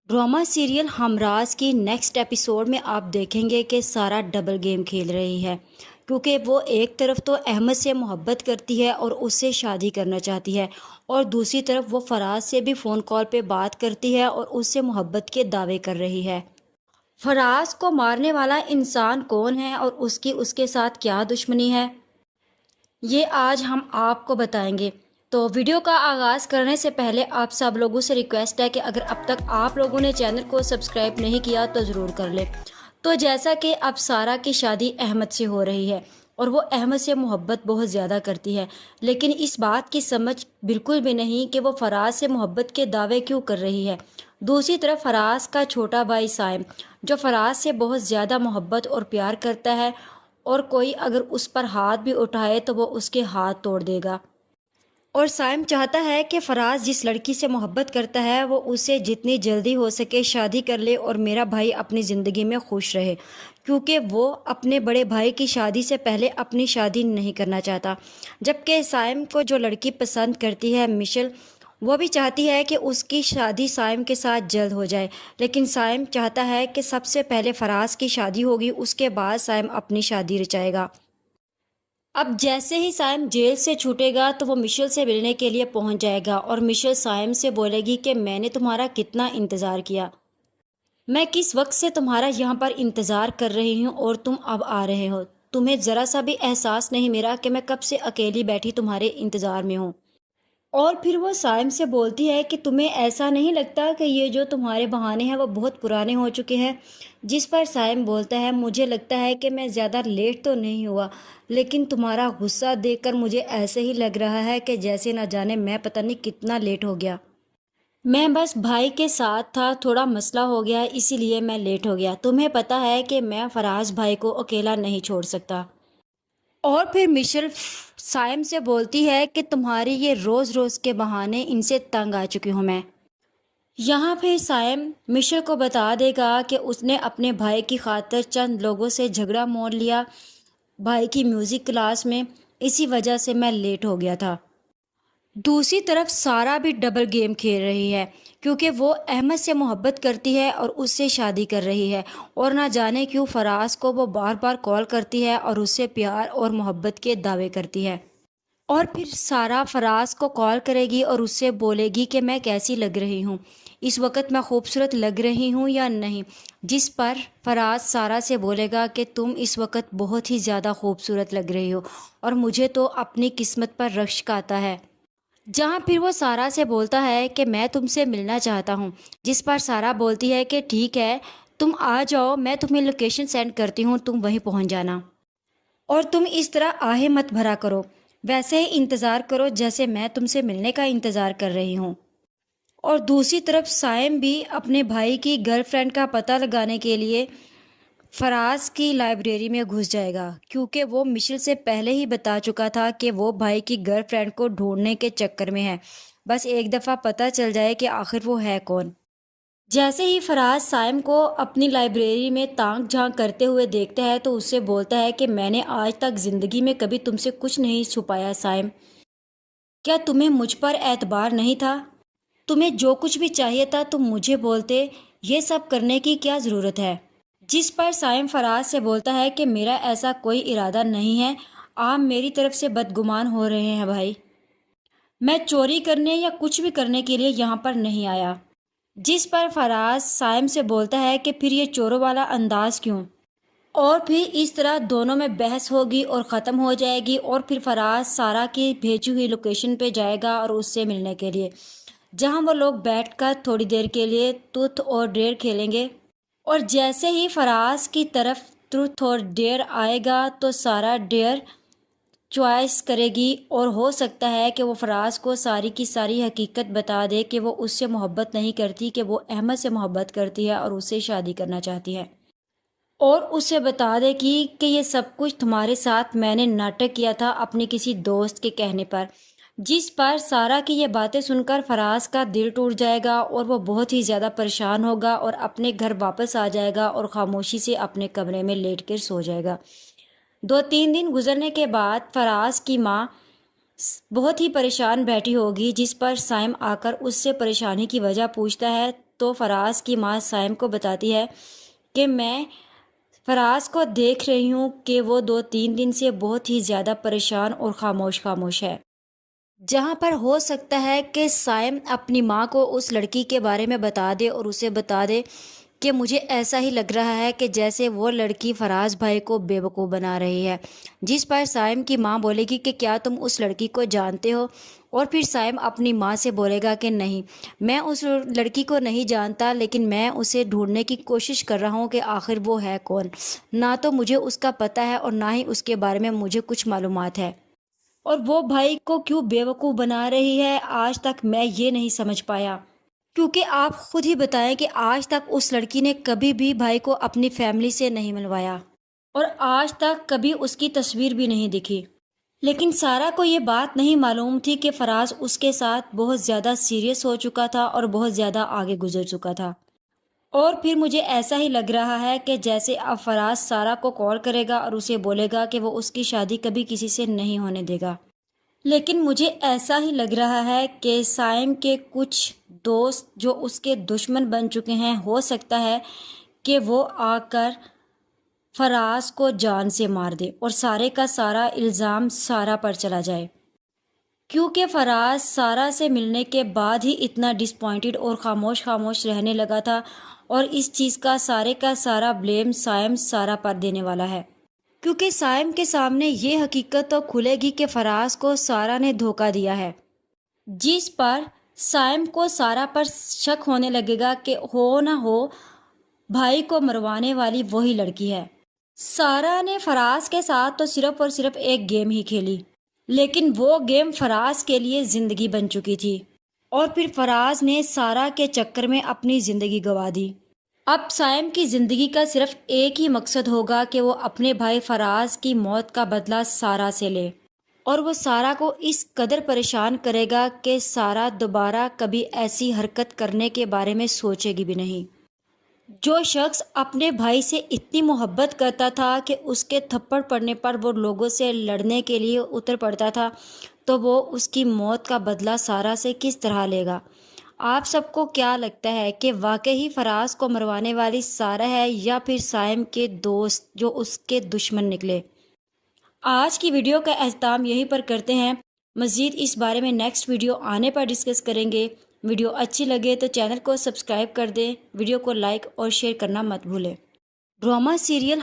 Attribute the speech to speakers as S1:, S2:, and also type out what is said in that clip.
S1: Drama serial ہمراز کی next episode میں آپ دیکھیں گے کہ سارا ڈبل گیم کھیل رہی ہے، کیونکہ وہ ایک طرف تو احمد سے محبت کرتی ہے اور اس سے شادی کرنا چاہتی ہے، اور دوسری طرف وہ فراز سے بھی فون کال پہ بات کرتی ہے اور اس سے محبت کے دعوے کر رہی ہے۔ فراز کو مارنے والا انسان کون ہے اور اس کے ساتھ کیا دشمنی ہے، یہ آج ہم آپ کو بتائیں گے۔ تو ویڈیو کا آغاز کرنے سے پہلے آپ سب لوگوں سے ریکویسٹ ہے کہ اگر اب تک آپ لوگوں نے چینل کو سبسکرائب نہیں کیا تو ضرور کر لیں۔ تو جیسا کہ اب سارا کی شادی احمد سے ہو رہی ہے اور وہ احمد سے محبت بہت زیادہ کرتی ہے، لیکن اس بات کی سمجھ بالکل بھی نہیں کہ وہ فراز سے محبت کے دعوے کیوں کر رہی ہے۔ دوسری طرف فراز کا چھوٹا بھائی سائم، جو فراز سے بہت زیادہ محبت اور پیار کرتا ہے، اور کوئی اگر اس پر ہاتھ بھی اٹھائے تو وہ اس کے ہاتھ توڑ دے گا۔ اور سائم چاہتا ہے کہ فراز جس لڑکی سے محبت کرتا ہے وہ اسے جتنی جلدی ہو سکے شادی کر لے اور میرا بھائی اپنی زندگی میں خوش رہے، کیونکہ وہ اپنے بڑے بھائی کی شادی سے پہلے اپنی شادی نہیں کرنا چاہتا۔ جبکہ سائم کو جو لڑکی پسند کرتی ہے مشل، وہ بھی چاہتی ہے کہ اس کی شادی سائم کے ساتھ جلد ہو جائے، لیکن سائم چاہتا ہے کہ سب سے پہلے فراز کی شادی ہوگی، اس کے بعد سائم اپنی شادی رچائے گا۔ اب جیسے ہی سائم جیل سے چھوٹے گا تو وہ مشل سے ملنے کے لیے پہنچ جائے گا، اور مشل سائم سے بولے گی کہ میں نے تمہارا کتنا انتظار کیا، میں کس وقت سے تمہارا یہاں پر انتظار کر رہی ہوں اور تم اب آ رہے ہو، تمہیں ذرا سا بھی احساس نہیں میرا کہ میں کب سے اکیلی بیٹھی تمہارے انتظار میں ہوں۔ اور پھر وہ سائم سے بولتی ہے کہ تمہیں ایسا نہیں لگتا کہ یہ جو تمہارے بہانے ہیں وہ بہت پرانے ہو چکے ہیں، جس پر سائم بولتا ہے مجھے لگتا ہے کہ میں زیادہ لیٹ تو نہیں ہوا، لیکن تمہارا غصہ دیکھ کر مجھے ایسے ہی لگ رہا ہے کہ جیسے نہ جانے میں پتہ نہیں کتنا لیٹ ہو گیا۔ میں بس بھائی کے ساتھ تھا، تھوڑا مسئلہ ہو گیا اسی لیے میں لیٹ ہو گیا، تمہیں پتہ ہے کہ میں فراز بھائی کو اکیلا نہیں چھوڑ سکتا۔ اور پھر مشل سائم سے بولتی ہے کہ تمہاری یہ روز روز کے بہانے، ان سے تنگ آ چکی ہوں میں۔ یہاں پھر سائم مشل کو بتا دے گا کہ اس نے اپنے بھائی کی خاطر چند لوگوں سے جھگڑا مول لیا بھائی کی میوزک کلاس میں، اسی وجہ سے میں لیٹ ہو گیا تھا۔ دوسری طرف سارا بھی ڈبل گیم کھیل رہی ہے، کیونکہ وہ احمد سے محبت کرتی ہے اور اس سے شادی کر رہی ہے، اور نہ جانے کیوں فراز کو وہ بار بار کال کرتی ہے اور اس سے پیار اور محبت کے دعوے کرتی ہے۔ اور پھر سارا فراز کو کال کرے گی اور اس سے بولے گی کہ میں کیسی لگ رہی ہوں، اس وقت میں خوبصورت لگ رہی ہوں یا نہیں، جس پر فراز سارا سے بولے گا کہ تم اس وقت بہت ہی زیادہ خوبصورت لگ رہی ہو اور مجھے تو اپنی قسمت پر رشک آتا ہے۔ جہاں پھر وہ سارا سے بولتا ہے کہ میں تم سے ملنا چاہتا ہوں، جس پر سارا بولتی ہے کہ ٹھیک ہے تم آ جاؤ، میں تمہیں لوکیشن سینڈ کرتی ہوں، تم وہیں پہنچ جانا، اور تم اس طرح آہے مت بھرا کرو، ویسے ہی انتظار کرو جیسے میں تم سے ملنے کا انتظار کر رہی ہوں۔ اور دوسری طرف سائم بھی اپنے بھائی کی گرل فرینڈ کا پتہ لگانے کے لیے فراز کی لائبریری میں گھس جائے گا، کیونکہ وہ مشل سے پہلے ہی بتا چکا تھا کہ وہ بھائی کی گرل فرینڈ کو ڈھونڈنے کے چکر میں ہے، بس ایک دفعہ پتہ چل جائے کہ آخر وہ ہے کون۔ جیسے ہی فراز سائم کو اپنی لائبریری میں تانک جھانک کرتے ہوئے دیکھتا ہے تو اس سے بولتا ہے کہ میں نے آج تک زندگی میں کبھی تم سے کچھ نہیں چھپایا سائم، کیا تمہیں مجھ پر اعتبار نہیں تھا؟ تمہیں جو کچھ بھی چاہیے تھا تم مجھے بولتے، یہ سب کرنے کی کیا ضرورت ہے؟ جس پر سائم فراز سے بولتا ہے کہ میرا ایسا کوئی ارادہ نہیں ہے، آپ میری طرف سے بدگمان ہو رہے ہیں بھائی، میں چوری کرنے یا کچھ بھی کرنے کے لیے یہاں پر نہیں آیا۔ جس پر فراز سائم سے بولتا ہے کہ پھر یہ چوروں والا انداز کیوں؟ اور پھر اس طرح دونوں میں بحث ہوگی اور ختم ہو جائے گی، اور پھر فراز سارا کی بھیجی ہوئی لوکیشن پہ جائے گا اور اس سے ملنے کے لیے، جہاں وہ لوگ بیٹھ کر تھوڑی دیر کے لیے ٹروتھ اور ڈیئر کھیلیں گے۔ اور جیسے ہی فراز کی طرف ٹروتھ اور ڈیئر آئے گا تو سارا ڈیئر چوائس کرے گی، اور ہو سکتا ہے کہ وہ فراز کو ساری کی ساری حقیقت بتا دے کہ وہ اس سے محبت نہیں کرتی، کہ وہ احمد سے محبت کرتی ہے اور اس سے شادی کرنا چاہتی ہے، اور اسے بتا دے گی کہ یہ سب کچھ تمہارے ساتھ میں نے ناٹک کیا تھا اپنی کسی دوست کے کہنے پر۔ جس پر سارا کی یہ باتیں سن کر فراز کا دل ٹوٹ جائے گا اور وہ بہت ہی زیادہ پریشان ہوگا اور اپنے گھر واپس آ جائے گا اور خاموشی سے اپنے کمرے میں لیٹ کر سو جائے گا۔ 2-3 دن گزرنے کے بعد فراز کی ماں بہت ہی پریشان بیٹھی ہوگی، جس پر سائم آ کر اس سے پریشانی کی وجہ پوچھتا ہے تو فراز کی ماں سائم کو بتاتی ہے کہ میں فراز کو دیکھ رہی ہوں کہ وہ 2-3 دن سے بہت ہی زیادہ پریشان اور خاموش ہے، جہاں پر ہو سکتا ہے کہ سائم اپنی ماں کو اس لڑکی کے بارے میں بتا دے اور اسے بتا دے کہ مجھے ایسا ہی لگ رہا ہے کہ جیسے وہ لڑکی فراز بھائی کو بے وقوف بنا رہی ہے، جس پر سائم کی ماں بولے گی کہ کیا تم اس لڑکی کو جانتے ہو؟ اور پھر سائم اپنی ماں سے بولے گا کہ نہیں، میں اس لڑکی کو نہیں جانتا، لیکن میں اسے ڈھونڈنے کی کوشش کر رہا ہوں کہ آخر وہ ہے کون، نہ تو مجھے اس کا پتہ ہے اور نہ ہی اس کے بارے میں مجھے کچھ معلومات ہے، اور وہ بھائی کو کیوں بے وقوف بنا رہی ہے آج تک میں یہ نہیں سمجھ پایا، کیونکہ آپ خود ہی بتائیں کہ آج تک اس لڑکی نے کبھی بھی بھائی کو اپنی فیملی سے نہیں ملوایا اور آج تک کبھی اس کی تصویر بھی نہیں دکھی، لیکن سارا کو یہ بات نہیں معلوم تھی کہ فراز اس کے ساتھ بہت زیادہ سیریس ہو چکا تھا اور بہت زیادہ آگے گزر چکا تھا، اور پھر مجھے ایسا ہی لگ رہا ہے کہ جیسے اب فراز سارا کو کال کرے گا اور اسے بولے گا کہ وہ اس کی شادی کبھی کسی سے نہیں ہونے دے گا، لیکن مجھے ایسا ہی لگ رہا ہے کہ سائم کے کچھ دوست جو اس کے دشمن بن چکے ہیں، ہو سکتا ہے کہ وہ آ کر فراز کو جان سے مار دے اور سارے کا سارا الزام سارا پر چلا جائے، کیونکہ فراز سارا سے ملنے کے بعد ہی اتنا ڈسپوائنٹڈ اور خاموش رہنے لگا تھا، اور اس چیز کا سارا بلیم سائم سارا پر دینے والا ہے، کیونکہ سائم کے سامنے یہ حقیقت تو کھلے گی کہ فراز کو سارا نے دھوکہ دیا ہے، جس پر سائم کو سارا پر شک ہونے لگے گا کہ ہو نہ ہو بھائی کو مروانے والی وہی لڑکی ہے۔ سارا نے فراز کے ساتھ تو صرف اور صرف ایک گیم ہی کھیلی، لیکن وہ گیم فراز کے لیے زندگی بن چکی تھی، اور پھر فراز نے سارا کے چکر میں اپنی زندگی گنوا دی۔ اب سائم کی زندگی کا صرف ایک ہی مقصد ہوگا کہ وہ اپنے بھائی فراز کی موت کا بدلہ سارا سے لے، اور وہ سارا کو اس قدر پریشان کرے گا کہ سارا دوبارہ کبھی ایسی حرکت کرنے کے بارے میں سوچے گی بھی نہیں۔ جو شخص اپنے بھائی سے اتنی محبت کرتا تھا کہ اس کے تھپڑ پڑنے پر وہ لوگوں سے لڑنے کے لیے اتر پڑتا تھا، تو وہ اس کی موت کا بدلہ سارا سے کس طرح لے گا؟ آپ سب کو کیا لگتا ہے کہ واقعی فراز کو مروانے والی سارا ہے یا پھر سائم کے دوست جو اس کے دشمن نکلے؟ آج کی ویڈیو کا اختتام یہیں پر کرتے ہیں، مزید اس بارے میں نیکسٹ ویڈیو آنے پر ڈسکس کریں گے۔ ویڈیو اچھی لگے تو چینل کو سبسکرائب کر دیں، ویڈیو کو لائک اور شیئر کرنا مت بھولیں۔ Drama serial